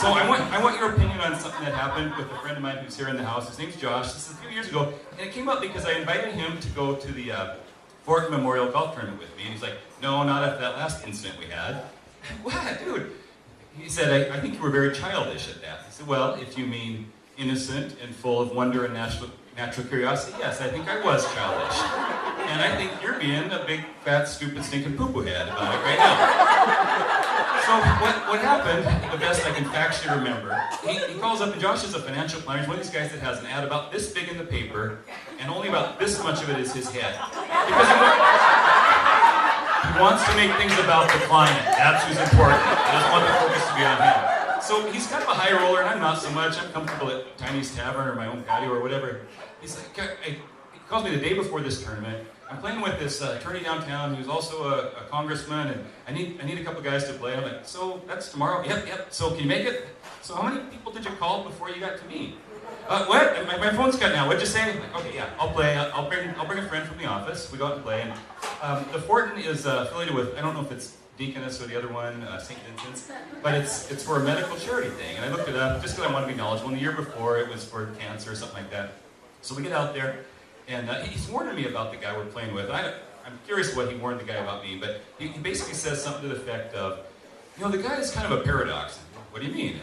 So I want your opinion on something that happened with a friend of mine who's here in the house. His name's Josh. This is a few years ago, and it came up because I invited him to go to the Fort Memorial Golf Tournament with me, and he's like, no, not after that last incident we had. What, dude? He said, I think you were very childish at that. I said, well, if you mean innocent and full of wonder and natural curiosity, yes, I think I was childish. And I think you're being a big, fat, stupid, stinking poo-poo head about it right now. So what happened, the best I can factually remember, he calls up, and Josh is a financial planner. He's one of these guys that has an ad about this big in the paper, and only about this much of it is his head. Because he wants to make things about the client. That's who's important. He doesn't want the focus to be on him. So he's kind of a high roller, and I'm not so much. I'm comfortable at Tiny's Tavern or my own patio or whatever. He's like, he calls me the day before this tournament. I'm playing with this attorney downtown who's also a congressman, and I need a couple guys to play. I'm like, so that's tomorrow? Yep. So can you make it? So how many people did you call before you got to me? What? My phone's cut now. What'd you say? Like, okay, yeah, I'll play. I'll bring a friend from the office. We go out and play. And the Fortin is affiliated with, I don't know if it's Deaconess or the other one, St. Vincent's, but it's for a medical charity thing. And I looked it up just because I want to be knowledgeable. And the year before, it was for cancer or something like that. So we get out there, and he's warning me about the guy we're playing with. I'm curious what he warned the guy about me, but he basically says something to the effect of, the guy is kind of a paradox. What do you mean?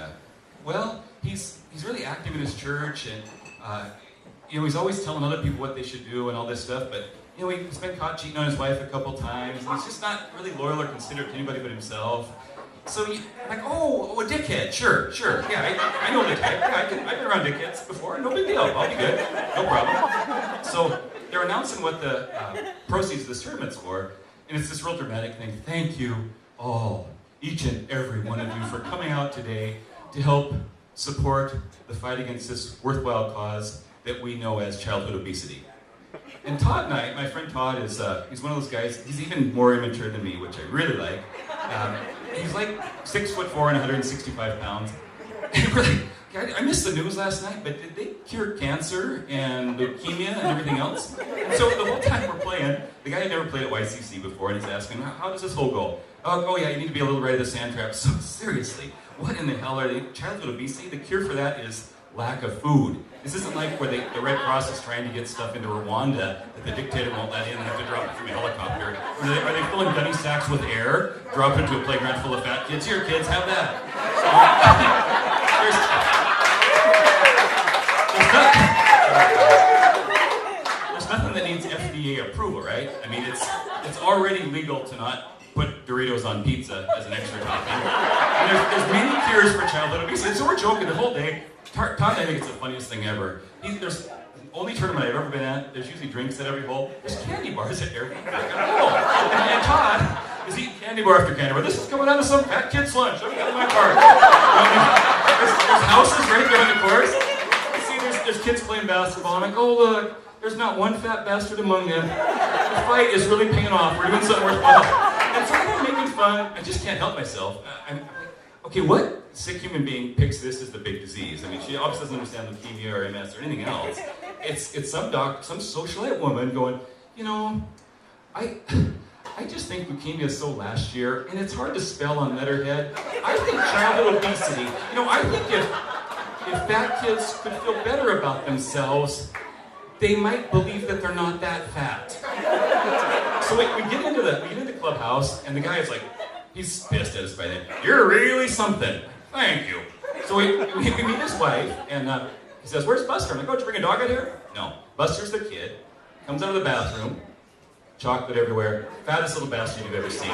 Well, he's really active in his church, and he's always telling other people what they should do and all this stuff, but he's been caught cheating on his wife a couple times, and he's just not really loyal or considerate to anybody but himself. So I'm like, a dickhead, sure, yeah, I know the type. Yeah, I've been around dickheads before, no big deal, I'll be good, no problem. So they're announcing what the proceeds of this tournament's for, and it's this real dramatic thing. Thank you all, each and every one of you, for coming out today to help support the fight against this worthwhile cause that we know as childhood obesity. And Todd and I, my friend Todd, is he's one of those guys, he's even more immature than me, which I really like. He's like 6'4" and 165 pounds. And we're like, I missed the news last night, but did they cure cancer and leukemia and everything else? And so the whole time we're playing, the guy had never played at YCC before, and he's asking, how does this whole go? Oh yeah, you need to be a little right of the sand trap. So seriously, what in the hell are they? Childhood obesity? The cure for that is lack of food. This isn't like where the Red Cross is trying to get stuff into Rwanda that the dictator won't let in and have to drop it from a helicopter. Are they filling gunny sacks with air, drop it into a playground full of fat kids? Here, kids, have that. There's nothing that needs FDA approval, right? I mean, it's already legal to not put Doritos on pizza as an extra topping. And there's many cures for childhood obesity. So we're joking the whole day. Todd, I think it's the funniest thing ever. There's the only tournament I've ever been at, there's usually drinks at every hole. There's candy bars at every hole. And Todd is eating candy bar after candy bar. This is coming out of some fat kid's lunch. I've got my card. There's houses right there on the course. You see, there's kids playing basketball. I'm like, oh look, there's not one fat bastard among them. The fight is really paying off. We're doing something worthwhile. And so I'm making fun. I just can't help myself. I'm okay, what sick human being picks this as the big disease? I mean, she obviously doesn't understand leukemia or MS or anything else. It's some socialite woman going, I just think leukemia is so last year, and it's hard to spell on letterhead. I think childhood obesity, I think if fat kids could feel better about themselves, they might believe that they're not that fat. So we get into the clubhouse, and the guy is like, he's pissed at us by then. You're really something. Thank you. So we meet his wife, and he says, where's Buster? I'm like, did you bring a dog out here? No. Buster's the kid. Comes out of the bathroom. Chocolate everywhere. Fattest little bastard you've ever seen.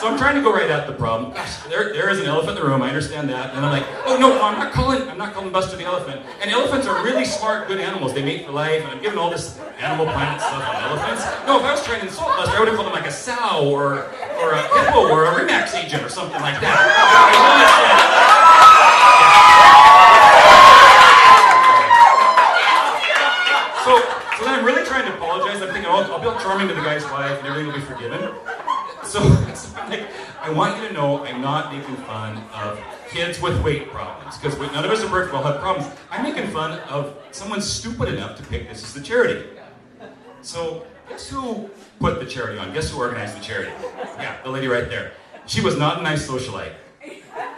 So I'm trying to go right at the problem. Gosh, there is an elephant in the room, I understand that. And I'm like, no, I'm not calling Buster the elephant. And elephants are really smart, good animals. They mate for life, and I'm giving all this Animal Planet stuff on elephants. No, if I was trying to insult Buster, I would have called him like a sow or a hippo or a Remax agent or something like that. So then I'm really trying to apologize. I'm thinking, I'll be all charming to the guy's wife and everything will be forgiven. So I'm like, I want you to know I'm not making fun of kids with weight problems, because none of us are perfect, we'll have problems. I'm making fun of someone stupid enough to pick this as the charity. So guess who put the charity on? Guess who organized the charity? Yeah, the lady right there. She was not a nice socialite.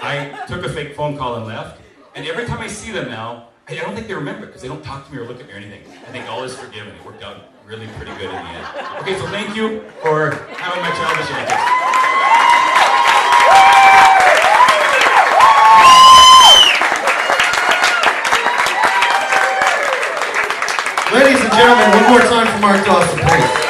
I took a fake phone call and left. And every time I see them now, I don't think they remember because they don't talk to me or look at me or anything. I think all is forgiven. It worked out really pretty good in the end. Okay, so thank you for having my childish antics. Ladies and gentlemen, one more time for Mark Dawson, please.